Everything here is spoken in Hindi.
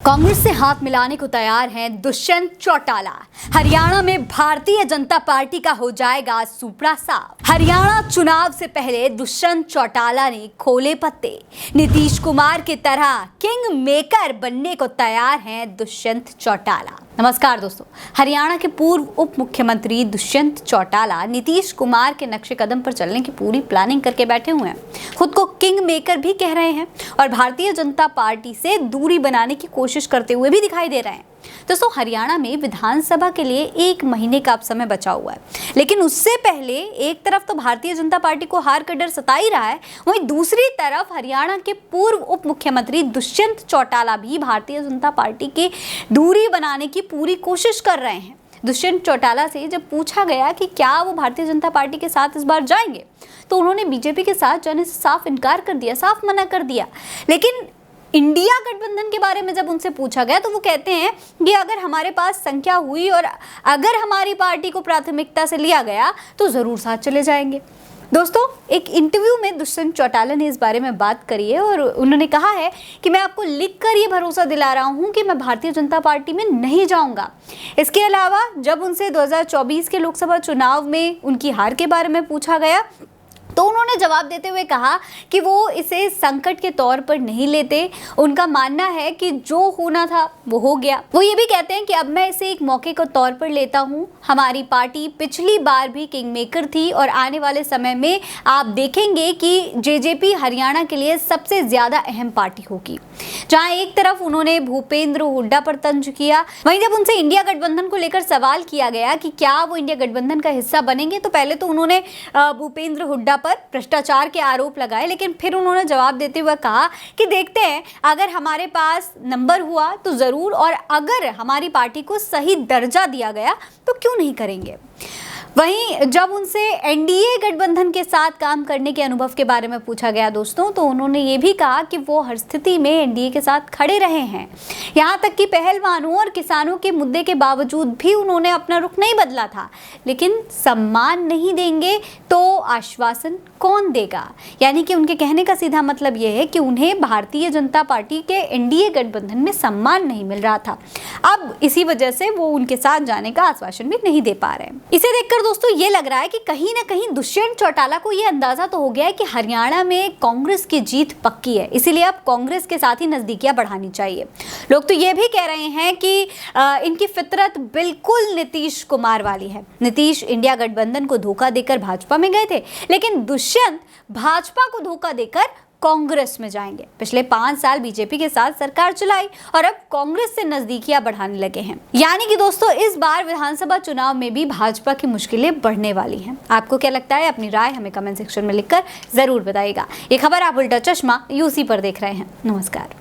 कांग्रेस से हाथ मिलाने को तैयार हैं दुष्यंत चौटाला। हरियाणा में भारतीय जनता पार्टी का हो जाएगा सुपड़ा साफ। हरियाणा चुनाव से पहले दुष्यंत चौटाला ने खोले पत्ते। नीतीश कुमार की तरह किंग मेकर बनने को तैयार हैं दुष्यंत चौटाला। नमस्कार दोस्तों, हरियाणा के पूर्व उप मुख्यमंत्री दुष्यंत चौटाला नीतीश कुमार के नक्शे कदम पर चलने की पूरी प्लानिंग करके बैठे हुए हैं। खुद को किंग मेकर भी कह रहे हैं और भारतीय जनता पार्टी से दूरी बनाने की कोशिश करते हुए भी दिखाई दे रहे हैं। दोस्तों, हरियाणा में विधानसभा के लिए 1 महीने का अब समय बचा हुआ है, लेकिन उससे पहले एक तरफ तो भारतीय जनता पार्टी को हार का डर सता ही रहा है, वहीं दूसरी तरफ हरियाणा के पूर्व उप मुख्यमंत्री दुष्यंत चौटाला भी भारतीय जनता पार्टी की दूरी बनाने की पूरी कोशिश कर रहे हैं। दुष्यंत चौटाला से जब पूछा गया कि क्या वो भारतीय जनता पार्टी के साथ इस बार जाएंगे, तो उन्होंने बीजेपी के साथ जाने से साफ इनकार कर दिया, साफ मना कर दिया। लेकिन इंडिया गठबंधन के बारे में जब उनसे पूछा गया तो वो कहते हैं कि अगर हमारे पास संख्या हुई और अगर हमारी पार्टी को प्राथमिकता से लिया गया तो जरूर साथ चले जाएंगे। दोस्तों, एक इंटरव्यू में दुष्यंत चौटाला ने इस बारे में बात करी है और उन्होंने कहा है कि मैं आपको लिखकर ये भरोसा दिला रहा हूँ कि मैं भारतीय जनता पार्टी में नहीं जाऊँगा। इसके अलावा जब उनसे 2024 के लोकसभा चुनाव में उनकी हार के बारे में पूछा गया तो उन्होंने जवाब देते हुए कहा कि वो इसे संकट के तौर पर नहीं लेते। उनका मानना है कि जो होना था वो हो गया। वो ये भी कहते हैं कि अब मैं इसे एक मौके के तौर पर लेता हूँ। हमारी पार्टी पिछली बार भी किंग मेकर थी और आने वाले समय में आप देखेंगे कि जेजेपी हरियाणा के लिए सबसे ज्यादा अहम पार्टी होगी। जहाँ एक तरफ उन्होंने भूपेंद्र हुड्डा पर तंज किया, वहीं जब उनसे इंडिया गठबंधन को लेकर सवाल किया गया कि क्या वो इंडिया गठबंधन का हिस्सा बनेंगे, तो पहले तो उन्होंने भूपेंद्र हुड्डा पर भ्रष्टाचार के आरोप लगाए, लेकिन फिर उन्होंने जवाब देते हुए कहा कि देखते हैं, अगर हमारे पास नंबर हुआ तो जरूर, और अगर हमारी पार्टी को सही दर्जा दिया गया तो क्यों नहीं करेंगे। वहीं जब उनसे एनडीए गठबंधन के साथ काम करने के अनुभव के बारे में पूछा गया दोस्तों, तो उन्होंने ये भी कहा कि वो हर स्थिति में एनडीए के साथ खड़े रहे हैं। यहाँ तक कि पहलवानों और किसानों के मुद्दे के बावजूद भी उन्होंने अपना रुख नहीं बदला था। लेकिन सम्मान नहीं देंगे तो आश्वासन कौन देगा, यानी कि उनके कहने का सीधा मतलब यह है कि उन्हें भारतीय जनता पार्टी के एनडीए गठबंधन में सम्मान नहीं मिल रहा था। अब इसी वजह से वो उनके साथ जाने का आश्वासन भी नहीं दे पा रहे हैं। इसे देखकर दोस्तों ये लग रहा है कि कहीं ना कहीं दुष्यंत चौटाला को ये अंदाजा तो हो गया है कि हरियाणा में कांग्रेस की जीत पक्की है, इसीलिए अब कांग्रेस के साथ ही नजदीकियां बढ़ानी चाहिए। लोग तो ये भी कह रहे हैं कि इनकी फितरत बिल्कुल नीतीश कुमार वाली है। नीतीश इंडिया गठबंधन को धोखा देकर भाजपा में गए थे, लेकिन दुष्यंत भाजपा को धोखा देकर कांग्रेस में जाएंगे। पिछले 5 साल बीजेपी के साथ सरकार चलाई और अब कांग्रेस से नजदीकियां बढ़ाने लगे हैं। यानी कि दोस्तों, इस बार विधानसभा चुनाव में भी भाजपा की मुश्किलें बढ़ने वाली हैं। आपको क्या लगता है? अपनी राय हमें कमेंट सेक्शन में लिखकर जरूर बताइएगा। ये खबर आप उल्टा चश्मा यूसी पर देख रहे हैं। नमस्कार।